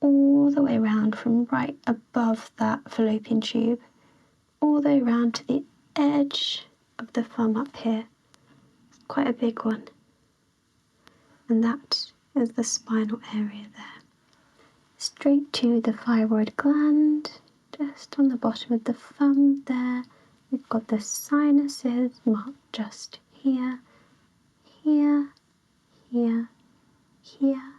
all the way around from right above that fallopian tube, all the way around to the edge of the thumb up here. It's quite a big one. And that is the spinal area there. Straight to the thyroid gland, just on the bottom of the thumb there. We've got the sinuses marked just here, here, here, here,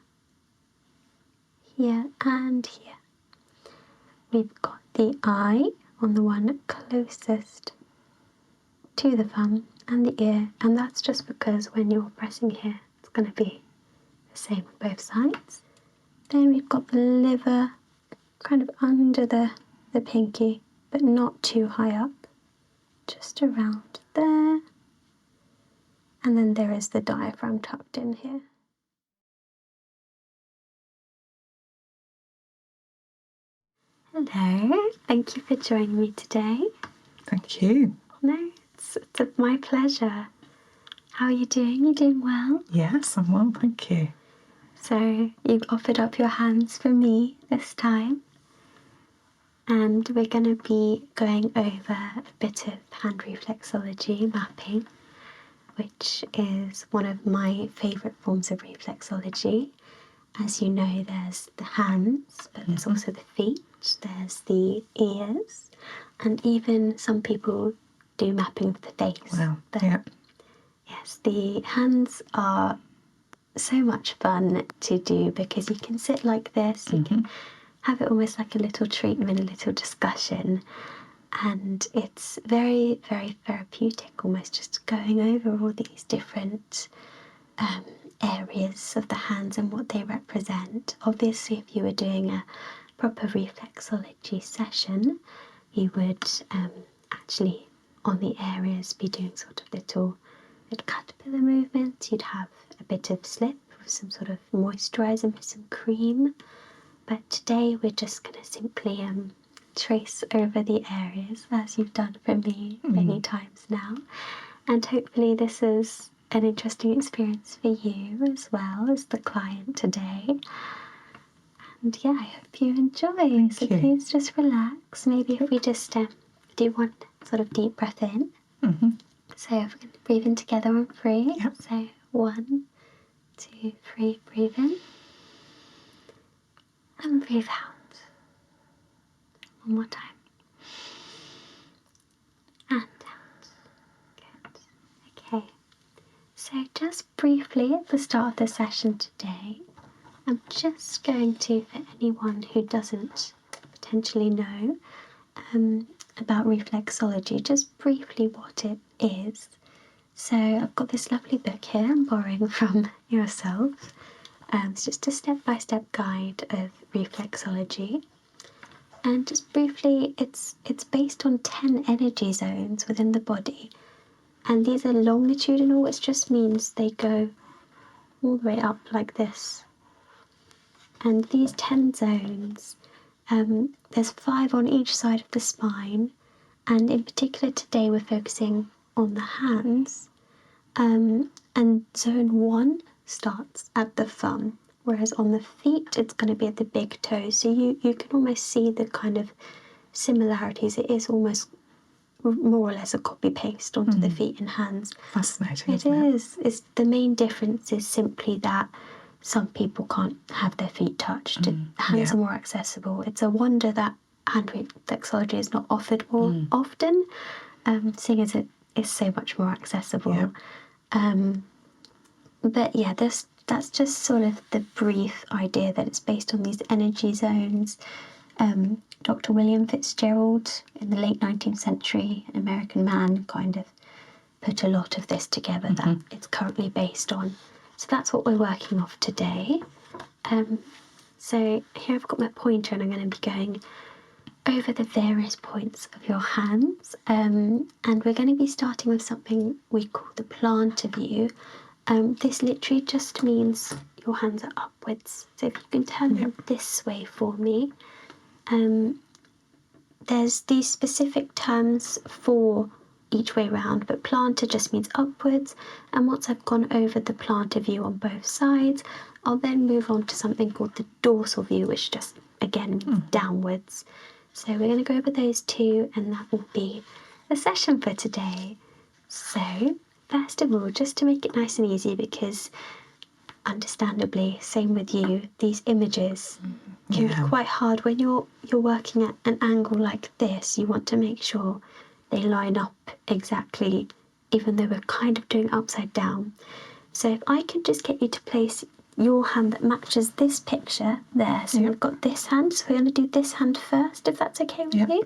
here, and here. We've got the eye on the one closest to the thumb and the ear, and that's just because when you're pressing here, it's going to be the same on both sides. Then we've got the liver kind of under the pinky, but not too high up, just around there. And then there is the diaphragm tucked in here. Hello, thank you for joining me today. Thank you. No, it's my pleasure. How are you doing? You doing well? Yes, I'm well, thank you. So you've offered up your hands for me this time. And we're going to be going over a bit of hand reflexology mapping, which is one of my favourite forms of reflexology. As you know, there's the hands, but there's also the feet, there's the ears, and even some people do mapping of the face. Wow, yeah. Yes, the hands are so much fun to do because you can sit like this, you can have it almost like a little treatment, a little discussion, and it's very, very therapeutic, almost just going over all these different areas of the hands and what they represent. Obviously, if you were doing a proper reflexology session, you would actually on the areas be doing sort of little caterpillar movements. You'd have a bit of slip with some sort of moisturiser with some cream. But today we're just going to simply trace over the areas as you've done for me many times now. And hopefully this is an interesting experience for you as well as the client today. And yeah, I hope you enjoy. Thank you. Please just relax. Maybe if we just do one sort of deep breath in. So we're going to breathe in together on 3. Yep. So 1, 2, 3, breathe in. And breathe out. One more time. And out. Good. Okay. So just briefly at the start of the session today, I'm just going to, for anyone who doesn't potentially know about reflexology, just briefly what it is. So I've got this lovely book here I'm borrowing from yourself. It's just a step-by-step guide of reflexology. And just briefly, it's based on 10 energy zones within the body. And these are longitudinal, which just means they go all the way up like this. And these 10 zones, there's 5 on each side of the spine. And in particular today we're focusing on the hands. And zone 1 starts at the thumb, whereas on the feet it's going to be at the big toe. So you can almost see the kind of similarities. It is almost more or less a copy-paste onto the feet and hands. Fascinating, It is. It's, the main difference is simply that some people can't have their feet touched. Hands are more accessible. It's a wonder that hand reflexology is not offered more often, seeing as it is so much more accessible. Yeah. But yeah, that's just sort of the brief idea that it's based on these energy zones. Dr. William Fitzgerald, in the late 19th century, an American man, kind of put a lot of this together that it's currently based on. So that's what we're working off today. So here I've got my pointer and I'm going to be going over the various points of your hands. And we're going to be starting with something we call the plantar view. This literally just means your hands are upwards. So if you can turn them this way for me. There's these specific terms for each way round, but plantar just means upwards. And once I've gone over the plantar view on both sides, I'll then move on to something called the dorsal view, which just again means downwards. So we're going to go over those two, and that will be the session for today. So first of all, just to make it nice and easy, because understandably, same with you, these images can be quite hard when you're working at an angle like this. You want to make sure they line up exactly, even though we're kind of doing upside down. So if I can just get you to place your hand that matches this picture there. So we've got this hand, so we're going to do this hand first, if that's okay with you.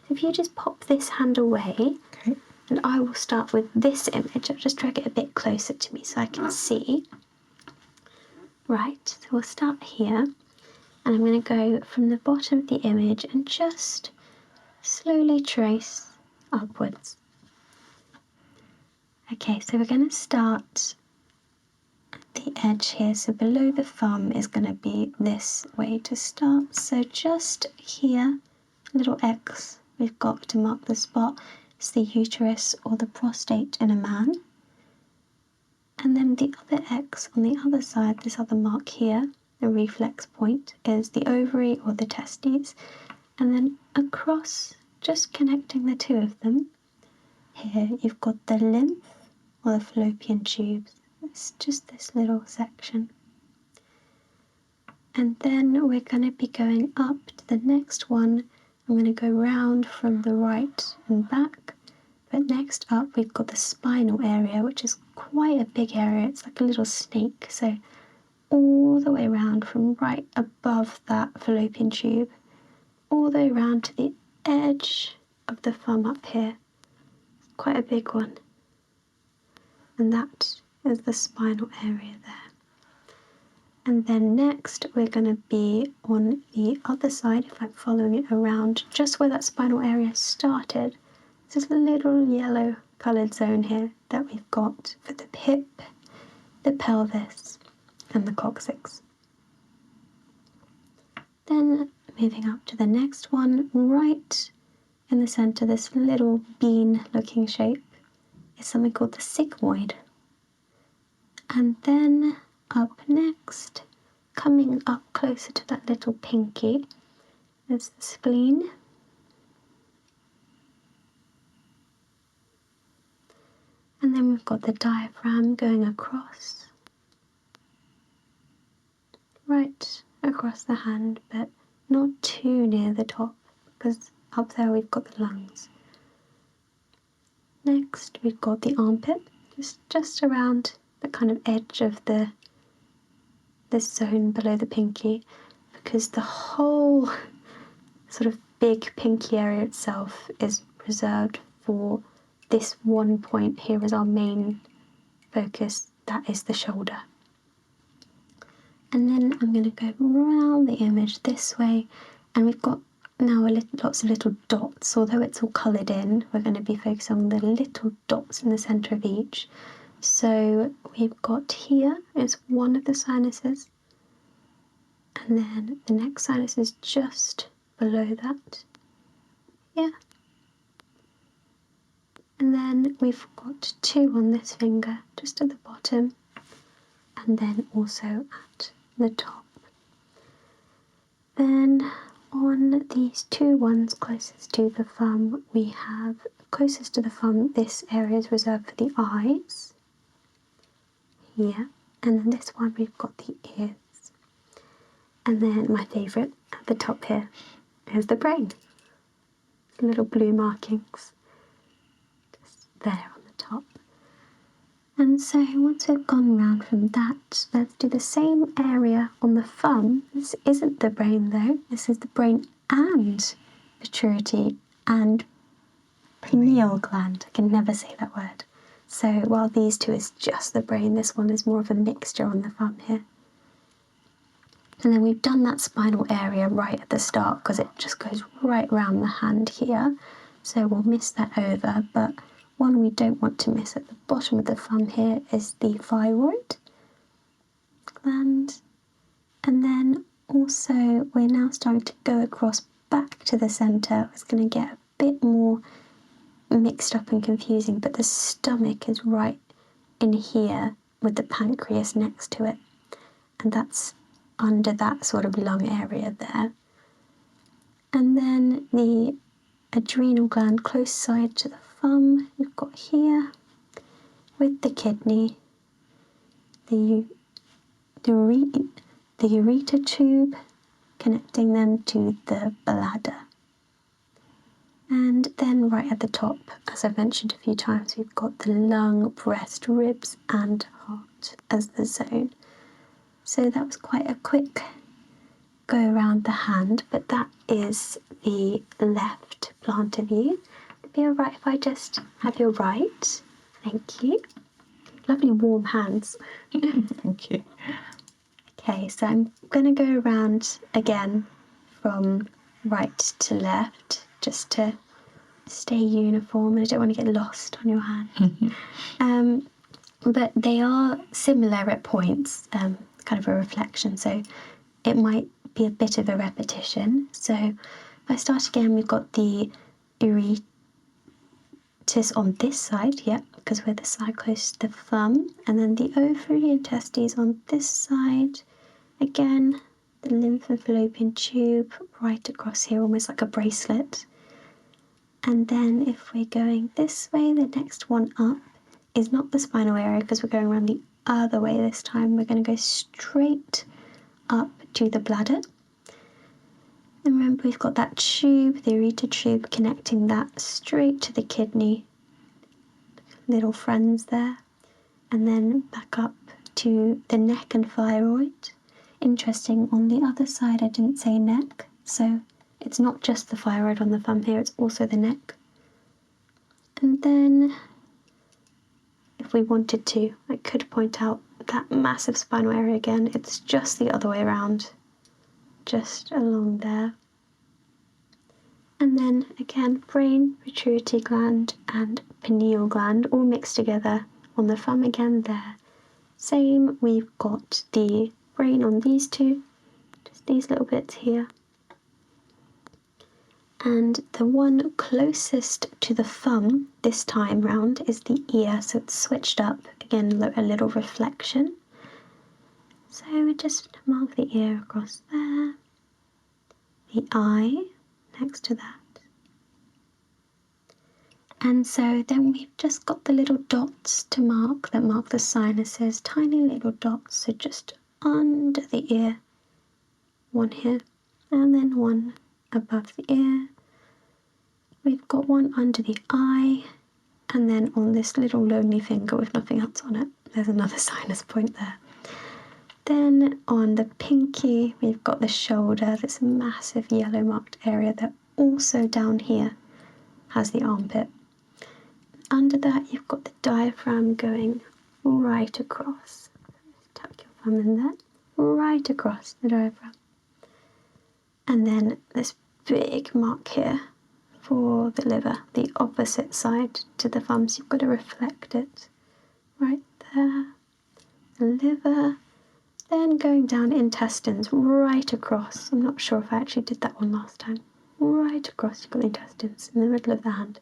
If you just pop this hand away, and I will start with this image. I'll just drag it a bit closer to me so I can see. Right, so we'll start here, and I'm going to go from the bottom of the image and just slowly trace upwards. Okay, so we're going to start at the edge here. So below the thumb is going to be this way to start. So just here, a little X we've got to mark the spot. It's the uterus or the prostate in a man. And then the other X on the other side, this other mark here, the reflex point, is the ovary or the testes. And then across, just connecting the two of them, here you've got the lymph or the fallopian tubes. It's just this little section. And then we're going to be going up to the next one. I'm going to go round from the right and back. But next up we've got the spinal area, which is quite a big area. It's like a little snake. So all the way around from right above that fallopian tube, all the way around to the edge of the thumb up here. Quite a big one. And that is the spinal area there. And then next we're going to be on the other side, if I'm following it around, just where that spinal area started. There's this little yellow coloured zone here that we've got for the hip, the pelvis, and the coccyx. Then moving up to the next one, right in the centre, this little bean-looking shape is something called the sigmoid. And then up next, coming up closer to that little pinky, is the spleen. And then we've got the diaphragm going across, right across the hand, but not too near the top, because up there we've got the lungs. Next we've got the armpit, just around the kind of edge of this zone below the pinky, because the whole sort of big pinky area itself is reserved for this one point here as our main focus. That is the shoulder. And then I'm going to go around the image this way, and we've got now lots of little dots. Although it's all coloured in, we're going to be focusing on the little dots in the centre of each. So we've got here is one of the sinuses, and then the next sinus is just below that, here. And then we've got two on this finger, just at the bottom, and then also at the top. Then on these two ones closest to the thumb, we have closest to the thumb, this area is reserved for the eyes, here, and then this one we've got the ears. And then my favourite at the top here is the brain. Little blue markings just there on the top. And so once we've gone round from that, let's do the same area on the thumb. This isn't the brain though, this is the brain and pituitary and pineal gland. I can never say that word. So while these two is just the brain, this one is more of a mixture on the thumb here. And then we've done that spinal area right at the start because it just goes right around the hand here. So we'll miss that over, but one we don't want to miss at the bottom of the thumb here is the thyroid gland. And then also we're now starting to go across back to the centre. It's going to get a bit more mixed up and confusing, but the stomach is right in here with the pancreas next to it, and that's under that sort of lung area there. And then the adrenal gland close side to the thumb you've got here, with the kidney, the ureter tube connecting them to the bladder. And then right at the top, as I've mentioned a few times, we've got the lung, breast, ribs and heart as the zone. So that was quite a quick go around the hand, but that is the left plantar view. It'd be alright if I just have your right. Thank you. Lovely warm hands. Thank you. Okay, so I'm going to go around again from right to left just to stay uniform, and I don't want to get lost on your hand. But they are similar at points, kind of a reflection, so it might be a bit of a repetition. So if I start again, we've got the ureter on this side, because we're the side close to the thumb, and then the ovary and testes on this side. Again, the lymph and fallopian tube right across here, almost like a bracelet. And then if we're going this way, the next one up is not the spinal area because we're going around the other way this time. We're going to go straight up to the bladder. And remember, we've got that tube, the ureter tube, connecting that straight to the kidney. Little friends there. And then back up to the neck and thyroid. Interesting, on the other side I didn't say neck, so it's not just the thyroid on the thumb here, it's also the neck. And then if we wanted to, I could point out that massive spinal area again. It's just the other way around, just along there. And then again, brain, pituitary gland and pineal gland all mixed together on the thumb again there. Same, we've got the brain on these two, just these little bits here. And the one closest to the thumb this time round is the ear, so it's switched up. Again, a little reflection. So we just mark the ear across there, the eye next to that. And so then we've just got the little dots to mark that mark the sinuses, tiny little dots, so just under the ear, one here, and then one above the ear. We've got one under the eye, and then on this little lonely finger with nothing else on it, there's another sinus point there. Then on the pinky, we've got the shoulder, this massive yellow marked area that also down here has the armpit. Under that, you've got the diaphragm going right across. Tuck your thumb in there, right across the diaphragm. And then this big mark here for the liver, the opposite side to the thumb, so you've got to reflect it right there. The liver, then going down intestines right across. I'm not sure if I actually did that one last time. Right across, you've got the intestines in the middle of the hand.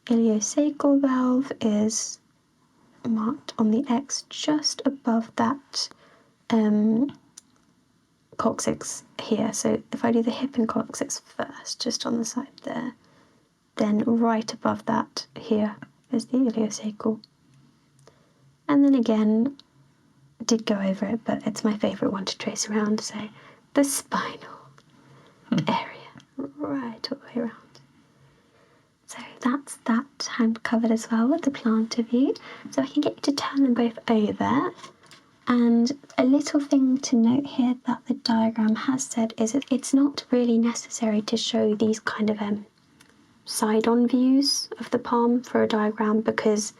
Ileocecal valve is marked on the X just above that coccyx here. So if I do the hip and coccyx first, just on the side there, then right above that here is the ileocecal. And then again, I did go over it, but it's my favourite one to trace around, so the spinal area, right all the way around. So that's that hand covered as well with the plantar view. So I can get you to turn them both over. And a little thing to note here that the diagram has said is it's not really necessary to show these kind of side-on views of the palm for a diagram because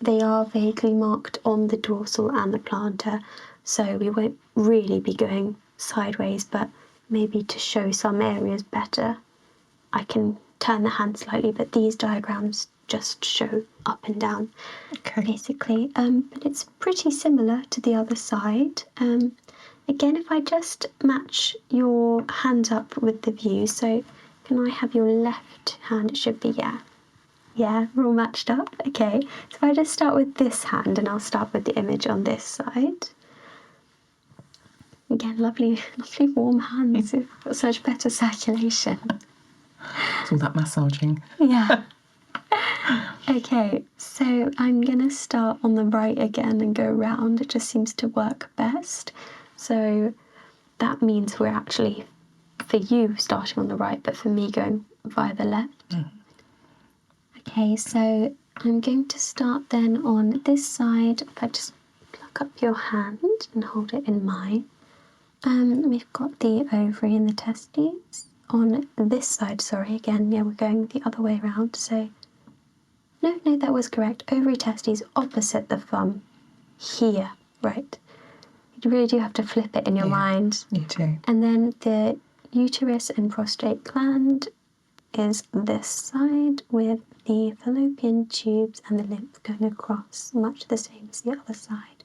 they are vaguely marked on the dorsal and the plantar. So we won't really be going sideways, but maybe to show some areas better, I can turn the hand slightly, but these diagrams just show up and down, basically. But it's pretty similar to the other side. Again, if I just match your hand up with the view, so Can I have your left hand? It should be, yeah. Yeah, we're all matched up. Okay, so if I just start with this hand, and I'll start with the image on this side. Again, lovely, lovely warm hands. You've got such better circulation. It's all that massaging. Yeah. Okay, so I'm going to start on the right again and go round. It just seems to work best. So that means we're actually, for you, starting on the right, but for me, going via the left. Mm-hmm. Okay, so I'm going to start then on this side. If I just pluck up your hand and hold it in mine. We've got the ovary and the testes. On this side, sorry, again, yeah, we're going the other way around. So, no, that was correct. Ovary, testes, opposite the thumb. Here, right. You really do have to flip it in your mind. You do. And then the uterus and prostate gland is this side with the fallopian tubes and the lymph going across, much the same as the other side.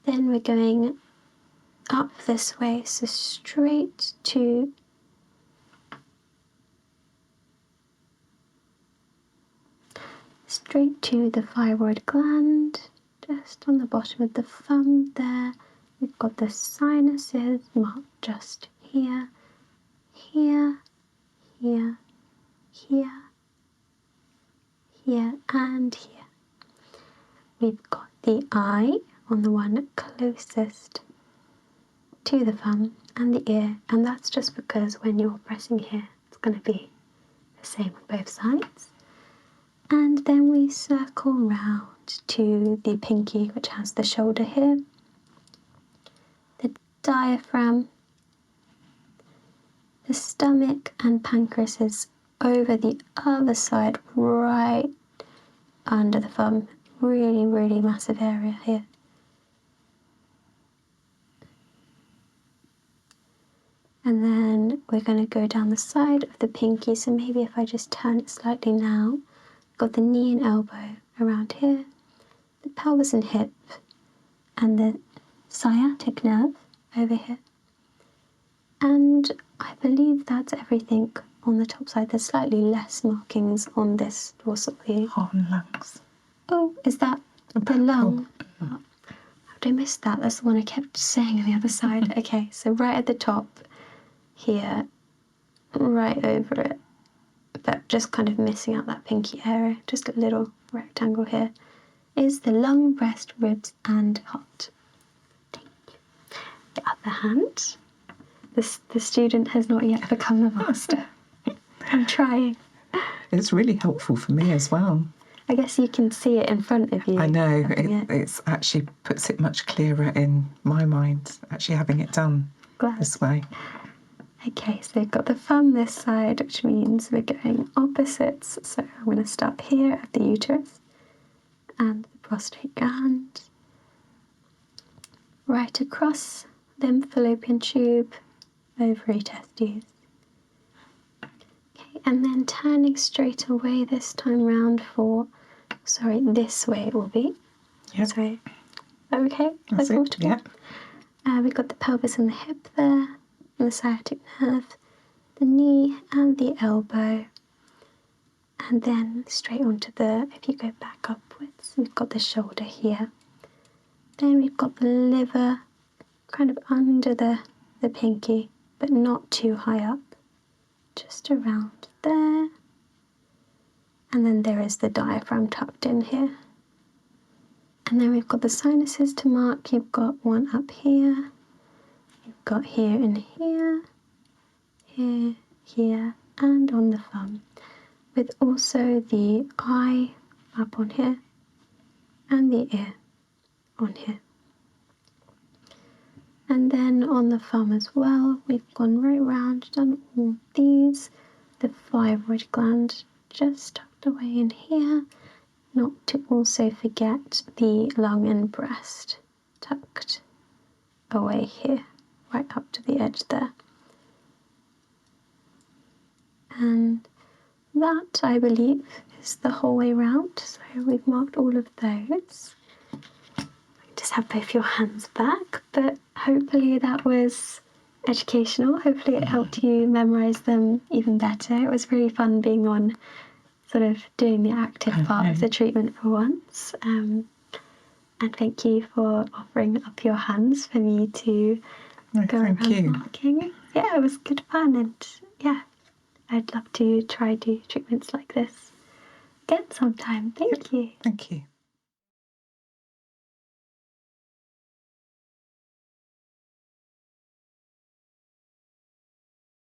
Then we're going up this way, so straight to the thyroid gland, just on the bottom of the thumb there. We've got the sinuses marked just here, here, here, here, here, and here. We've got the eye on the one closest to the thumb and the ear, and that's just because when you're pressing here, it's going to be the same on both sides. And then we circle round to the pinky, which has the shoulder here, the diaphragm, the stomach and pancreas is over the other side, right under the thumb. Really, really massive area here. And then we're going to go down the side of the pinky. So maybe if I just turn it slightly now, got the knee and elbow around here, the pelvis and hip, and the sciatic nerve over here. And I believe that's everything on the top side. There's slightly less markings on this dorsal view. Heart and lungs. Oh, is that the lung? Oh, how did I miss that? That's the one I kept saying on the other side. Okay, so right at the top here, right over it, but just kind of missing out that pinky area, just a little rectangle here, is the lung, breast, ribs, and heart. The other hand. The student has not yet become the master. I'm trying. It's really helpful for me as well. I guess you can see it in front of you. I know. It's actually puts it much clearer in my mind, actually having it done this way. Okay, so we've got the thumb this side, which means we're going opposites. So I'm going to start here at the uterus and the prostate gland. Right across, then fallopian tube, ovary, testes. Okay, and then turning straight away this time round this way it will be. Yep. Sorry. Okay, that's it. Yep. We've got the pelvis and the hip there, and the sciatic nerve, the knee and the elbow, and then straight onto if you go back upwards, we've got the shoulder here. Then we've got the liver kind of under the pinky, but not too high up, just around there. And then there is the diaphragm tucked in here. And then we've got the sinuses to mark. You've got one up here. You've got here and here, here, here, and on the thumb. With also the eye up on here and the ear on here. And then on the thumb as well, we've gone right round, done all these. The thyroid gland just tucked away in here. Not to also forget the lung and breast tucked away here, right up to the edge there. And that, I believe, is the whole way round. So we've marked all of those. Just have both your hands back, but hopefully that was educational. Hopefully it helped you memorise them even better. It was really fun being on sort of doing the active part of the treatment for once. And thank you for offering up your hands for me to go around marking. Yeah, it was good fun, and yeah, I'd love to try do treatments like this again sometime. Thank you. Thank you.